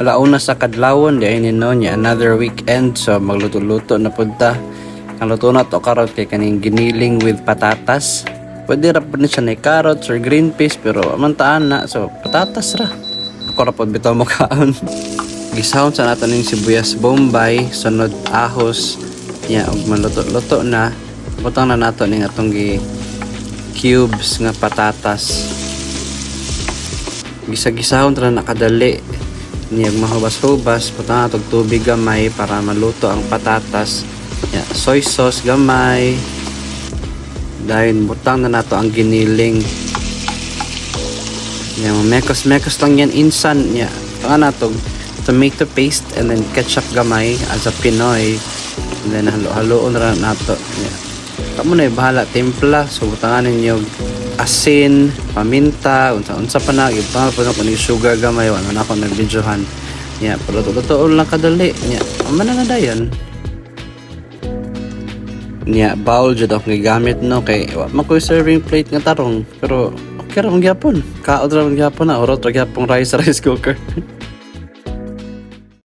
alauna sa kadlawon di ay no nya another weekend, so magluto-luto na punta. Ang luto na to karot kay kaning giniling with patatas. Pwede ra pud ni siya na carrots or green peas, pero amantaan na, so patatas ra. Ako ra pud bitaw mo kaon. Gisahon sa nato ning sibuyas bombay, sunod ahos nya og maluto-luto na. Butang na nato ning atong cubes nga patatas. Gisa-gisahon ra nakadali. Niyag mahubas-hubas, butang natong tubig gamay para maluto ang patatas. Yeah, soy sauce gamay. Dahil butang na nato ang giniling. Yeah, mekos-mekos lang yan insan. Yeah, butang nato tomato paste and then ketchup gamay as a Pinoy. And then halo-haloon ra nato. Yeah. Kamo na bahala timpla, so butangan ninyo asin, paminta, unsa pa na iba pa na kuning sugar gamay wala na ako nag-videohan. Yeah, pero totoo lang kadali. Yeah, amana na dayon. Nya bowl jud ako gigamit no kay wa man ko serving plate nga tarong, pero okay ra man gyapon. Kaod ra man gyapon na orot ra gyapon rice cooker.